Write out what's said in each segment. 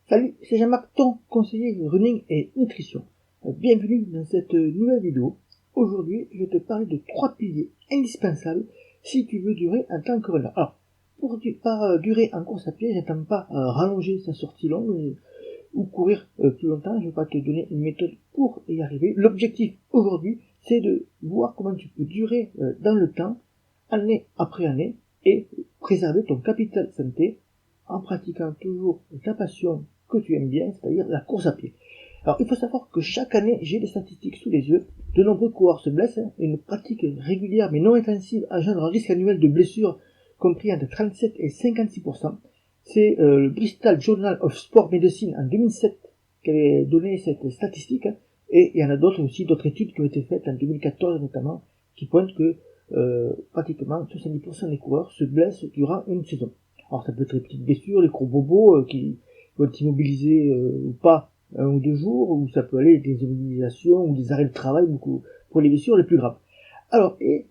Salut, c'est Jean-Marc, ton conseiller running et nutrition. Bienvenue dans cette nouvelle vidéo. Aujourd'hui, je vais te parler de 3 piliers indispensables si tu veux durer en tant que runner. Alors, par durer en course à pied, j'attends pas rallonger sa sortie longue ou courir plus longtemps. Je vais pas te donner une méthode pour y arriver. L'objectif aujourd'hui, c'est de voir comment tu peux durer dans le temps, année après année, et préserver ton capital santé en pratiquant toujours ta passion que tu aimes bien, c'est-à-dire la course à pied. Alors, il faut savoir que chaque année, j'ai des statistiques sous les yeux. De nombreux coureurs se blessent. Une pratique régulière mais non intensive engendre un risque annuel de blessure compris entre 37 et 56%. C'est le Bristol Journal of Sport Medicine en 2007 qui avait donné cette statistique. Et il y en a d'autres aussi, d'autres études qui ont été faites en 2014 notamment, qui pointent que pratiquement 70% des coureurs se blessent durant une saison. Alors ça peut être les petites blessures, les gros bobos qui vont t'immobiliser ou pas 1 ou 2 jours, ou ça peut aller des immobilisations ou des arrêts de travail beaucoup pour les blessures les plus graves. Alors, et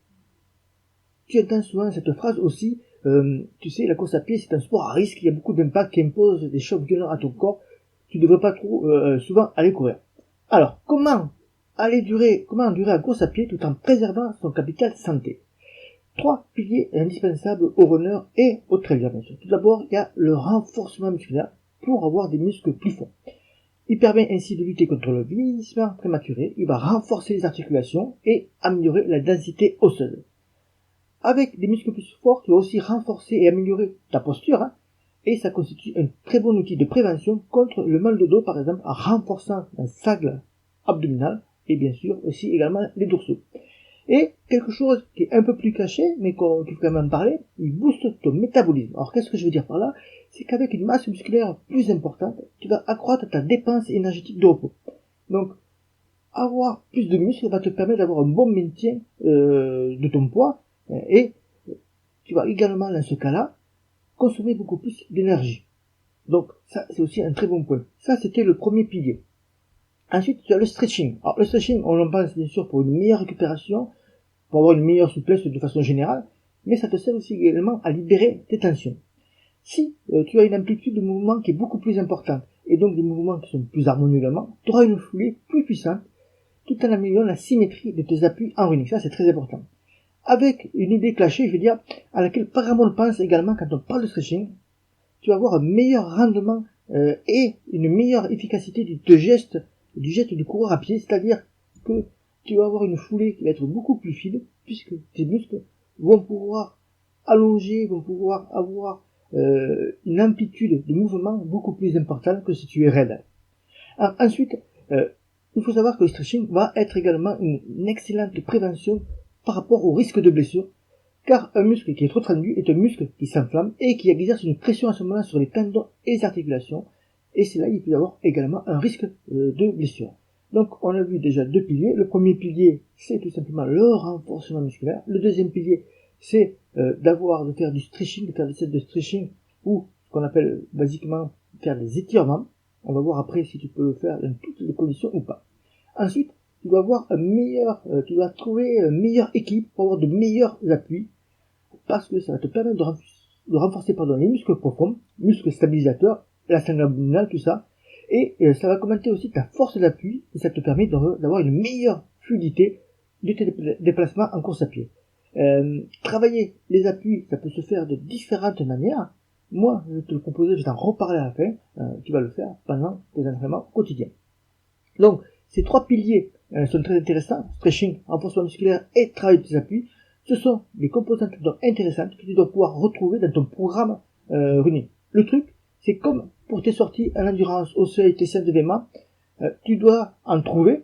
tu entends souvent cette phrase aussi, tu sais, la course à pied c'est un sport à risque, il y a beaucoup d'impacts qui imposent des chocs violents à ton corps, tu ne devrais pas trop souvent aller courir. Alors, comment durer en course à pied tout en préservant son capital santé? 3 piliers indispensables aux runners et aux trailers, bien sûr. Tout d'abord, il y a le renforcement musculaire pour avoir des muscles plus forts. Il permet ainsi de lutter contre le vieillissement prématuré, il va renforcer les articulations et améliorer la densité osseuse. Avec des muscles plus forts, tu vas aussi renforcer et améliorer ta posture, et ça constitue un très bon outil de prévention contre le mal de dos, par exemple, en renforçant la sangle abdominale et bien sûr aussi également les dorsaux. Et quelque chose qui est un peu plus caché, mais qu'il faut quand même en parler, il booste ton métabolisme. Alors qu'est-ce que je veux dire par là? C'est qu'avec une masse musculaire plus importante, tu vas accroître ta dépense énergétique de repos. Donc, avoir plus de muscles va te permettre d'avoir un bon maintien de ton poids, et tu vas également, dans ce cas-là, consommer beaucoup plus d'énergie. Donc, ça, c'est aussi un très bon point. Ça, c'était le premier pilier. Ensuite, tu as le stretching. Alors, le stretching, on en pense bien sûr pour une meilleure récupération, pour avoir une meilleure souplesse de façon générale, mais ça te sert aussi également à libérer tes tensions. Si tu as une amplitude de mouvement qui est beaucoup plus importante, et donc des mouvements qui sont plus harmonieux également, tu auras une foulée plus puissante, tout en améliorant la symétrie de tes appuis en running. Ça, c'est très important. Avec une idée clashée, je veux dire, à laquelle pas grand monde pense également quand on parle de stretching, tu vas avoir un meilleur rendement et une meilleure efficacité du geste du coureur à pied, c'est-à-dire que tu vas avoir une foulée qui va être beaucoup plus fine, puisque tes muscles vont pouvoir allonger, vont pouvoir avoir une amplitude de mouvement beaucoup plus importante que si tu es raide. Alors, ensuite, il faut savoir que le stretching va être également une excellente prévention par rapport au risque de blessure, car un muscle qui est trop tendu est un muscle qui s'enflamme et qui exerce une pression à ce moment-là sur les tendons et les articulations, et c'est là il peut y avoir également un risque de blessure. Donc on a vu déjà 2 piliers. Le premier pilier, c'est tout simplement le renforcement musculaire. Le deuxième pilier, c'est de faire du stretching, de faire des sets de stretching, ou ce qu'on appelle basiquement faire des étirements. On va voir après si tu peux le faire dans toutes les conditions ou pas. Ensuite, tu dois avoir tu dois trouver un meilleur équilibre pour avoir de meilleurs appuis, parce que ça va te permettre de renforcer les muscles profonds, muscles stabilisateurs, la sangle abdominale, tout ça, et ça va augmenter aussi ta force d'appui, et ça te permet d'avoir une meilleure fluidité de tes déplacements en course à pied. Travailler les appuis, ça peut se faire de différentes manières. Moi, je vais te le proposer, je vais t'en reparler à la fin, tu vas le faire pendant tes entraînements quotidiens. Donc, ces 3 piliers sont très intéressants, stretching, renforcement musculaire et travail des appuis. Ce sont des composantes intéressantes que tu dois pouvoir retrouver dans ton programme running. Le truc, c'est comme pour tes sorties à l'endurance, au seuil, tes séances de VMA, tu dois en trouver,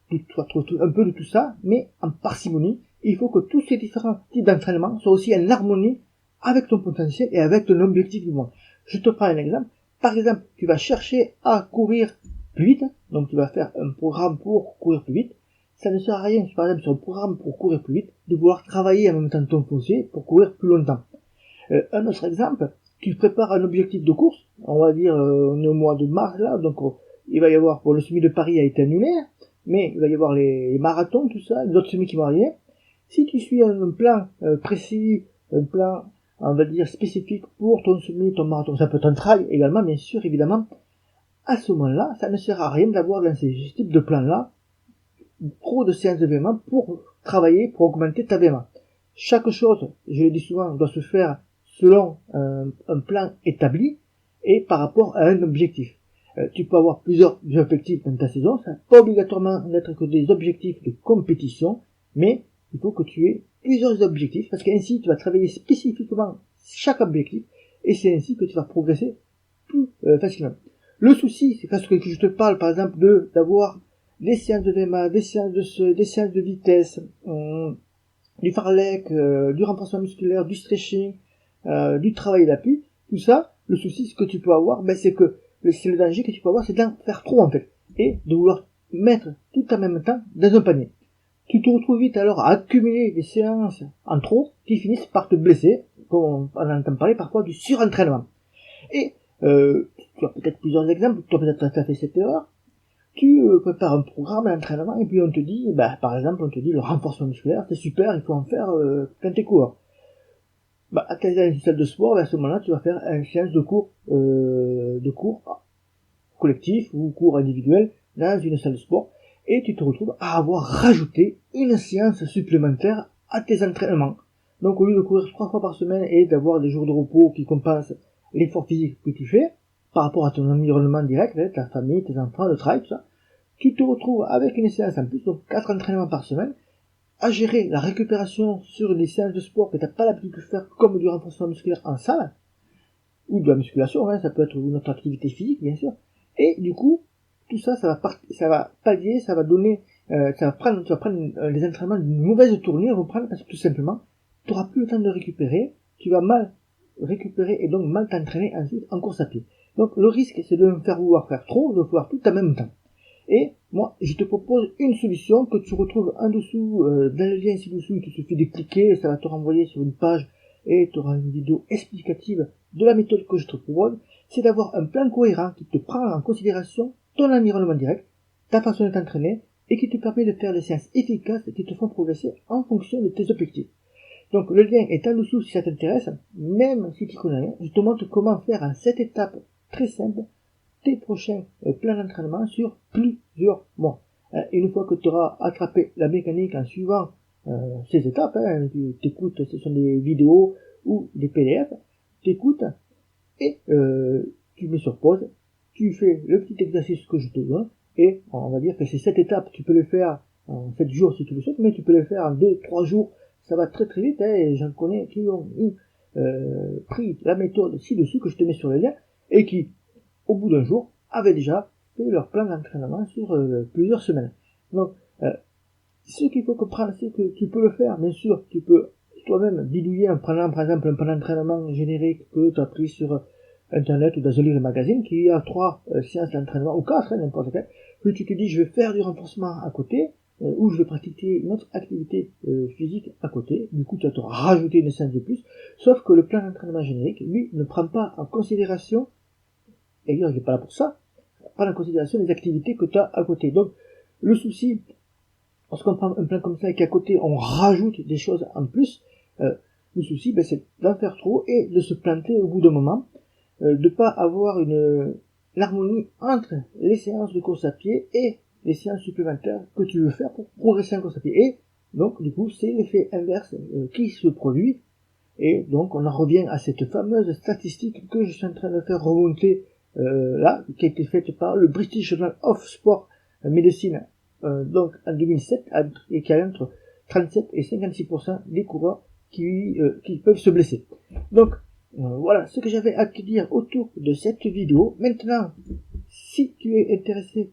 tu dois trouver un peu de tout ça, mais en parcimonie. Il faut que tous ces différents types d'entraînement soient aussi en harmonie avec ton potentiel et avec ton objectif du moment. Je te prends un exemple. Par exemple, tu vas chercher à courir plus vite, donc tu vas faire un programme pour courir plus vite. Ça ne sert à rien, par exemple sur un programme pour courir plus vite, de vouloir travailler en même temps ton foncier pour courir plus longtemps. Un autre exemple, tu prépares un objectif de course, on va dire on est au mois de mars là, donc il va y avoir, le semi de Paris a été annulé, mais il va y avoir les marathons, tout ça, les autres semis qui vont arriver. Si tu suis un plan précis, un plan on va dire spécifique pour ton semi, ton marathon, ça peut être un trail également bien sûr évidemment, à ce moment-là, ça ne sert à rien d'avoir dans ces types de plans-là trop de séances de VMA pour travailler, pour augmenter ta VMA. Chaque chose, je le dis souvent, doit se faire selon un plan établi et par rapport à un objectif. Tu peux avoir plusieurs objectifs dans ta saison, ça n'a pas obligatoirement d'être que des objectifs de compétition, mais il faut que tu aies plusieurs objectifs, parce qu'ainsi tu vas travailler spécifiquement chaque objectif, et c'est ainsi que tu vas progresser plus facilement. Le souci, c'est parce que je te parle par exemple d'avoir des séances de VMA, des séances de vitesse, du farlek, du renforcement musculaire, du stretching, du travail d'appui, tout ça, le souci, ce que tu peux avoir, c'est que c'est le danger que tu peux avoir, c'est d'en faire trop en fait, et de vouloir mettre tout en même temps dans un panier. Tu te retrouves vite alors à accumuler des séances en trop qui finissent par te blesser, comme on entend parler parfois du surentraînement. Et tu as peut-être plusieurs exemples, tu as peut-être fait cette erreur. Tu prépares un programme d'entraînement et puis on te dit, par exemple, on te dit le renforcement musculaire, c'est super, il faut en faire quand t'es coureur. À ta salle de sport, à ce moment-là, tu vas faire une séance de cours collectif ou cours individuel dans une salle de sport et tu te retrouves à avoir rajouté une séance supplémentaire à tes entraînements. Donc au lieu de courir 3 fois par semaine et d'avoir des jours de repos qui compensent l'effort physique que tu fais par rapport à ton environnement direct, ta famille, tes enfants, le travail, tout ça, tu te retrouves avec une séance en plus, donc 4 entraînements par semaine, à gérer la récupération sur des séances de sport que tu n'as pas l'habitude de faire, comme du renforcement musculaire en salle, ou de la musculation, ça peut être une autre activité physique, bien sûr. Et du coup, tout ça, ça va pallier, ça va donner, tu vas prendre les entraînements d'une mauvaise tournure, parce que tout simplement, tu n'auras plus le temps de récupérer, tu vas mal récupérer et donc mal t'entraîner ensuite en course à pied. Donc le risque, c'est de me faire vouloir faire trop, de vouloir tout en même temps. Et moi, je te propose une solution que tu retrouves en dessous, dans le lien ci-dessous, il te suffit de cliquer, ça va te renvoyer sur une page et tu auras une vidéo explicative de la méthode que je te propose, c'est d'avoir un plan cohérent qui te prend en considération ton environnement direct, ta façon de t'entraîner et qui te permet de faire des séances efficaces qui te font progresser en fonction de tes objectifs. Donc le lien est en dessous si ça t'intéresse, même si tu connais rien, je te montre comment faire en 7 étapes très simples tes prochains plans d'entraînement sur plusieurs mois. Une fois que tu auras attrapé la mécanique en suivant ces étapes, tu t'écoutes, ce sont des vidéos ou des PDF, tu écoutes et tu mets sur pause, tu fais le petit exercice que je te donne et on va dire que ces 7 étapes, tu peux les faire en 7 jours si tu le souhaites, mais tu peux les faire en 2-3 jours, ça va très très vite, et j'en connais qui ont pris la méthode ci-dessous que je te mets sur le lien et qui au bout d'un jour, avaient déjà fait leur plan d'entraînement sur plusieurs semaines. Donc, ce qu'il faut comprendre, c'est que tu peux le faire, bien sûr, tu peux toi-même bidouiller en prenant par exemple un plan d'entraînement générique que tu as pris sur internet ou dans un livre et magazine qui a 3 séances d'entraînement, ou 4, n'importe quel, puis tu te dis je vais faire du renforcement à côté, ou je vais pratiquer une autre activité physique à côté, du coup tu vas te rajouter une séance de plus, sauf que le plan d'entraînement générique, lui, ne prend pas en considération, et il n'est pas là pour ça, prendre en considération les activités que tu as à côté. Donc, le souci, lorsqu'on prend un plan comme ça et qu'à côté on rajoute des choses en plus, le souci, c'est d'en faire trop et de se planter au bout d'un moment, de pas avoir l'harmonie entre les séances de course à pied et les séances supplémentaires que tu veux faire pour progresser en course à pied. Et donc, du coup, c'est l'effet inverse qui se produit. Et donc, on en revient à cette fameuse statistique que je suis en train de faire remonter là, qui a été faite par le British Journal of Sport Medicine, donc en 2007, et qui a entre 37 et 56% des coureurs qui peuvent se blesser. Donc, voilà ce que j'avais à te dire autour de cette vidéo. Maintenant, si tu es intéressé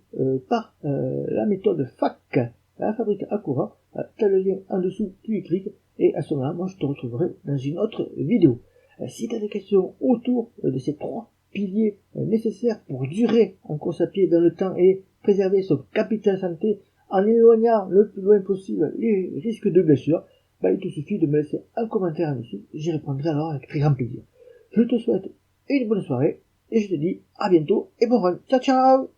par la méthode FAC, la fabrique à courant, tu as le lien en dessous, tu y cliques, et à ce moment-là, moi je te retrouverai dans une autre vidéo. Si tu as des questions autour de ces 3 piliers nécessaires pour durer en course à pied dans le temps et préserver son capital santé en éloignant le plus loin possible les risques de blessure, il te suffit de me laisser un commentaire en dessous, j'y répondrai alors avec très grand plaisir. Je te souhaite une bonne soirée et je te dis à bientôt et bon run. Ciao ciao.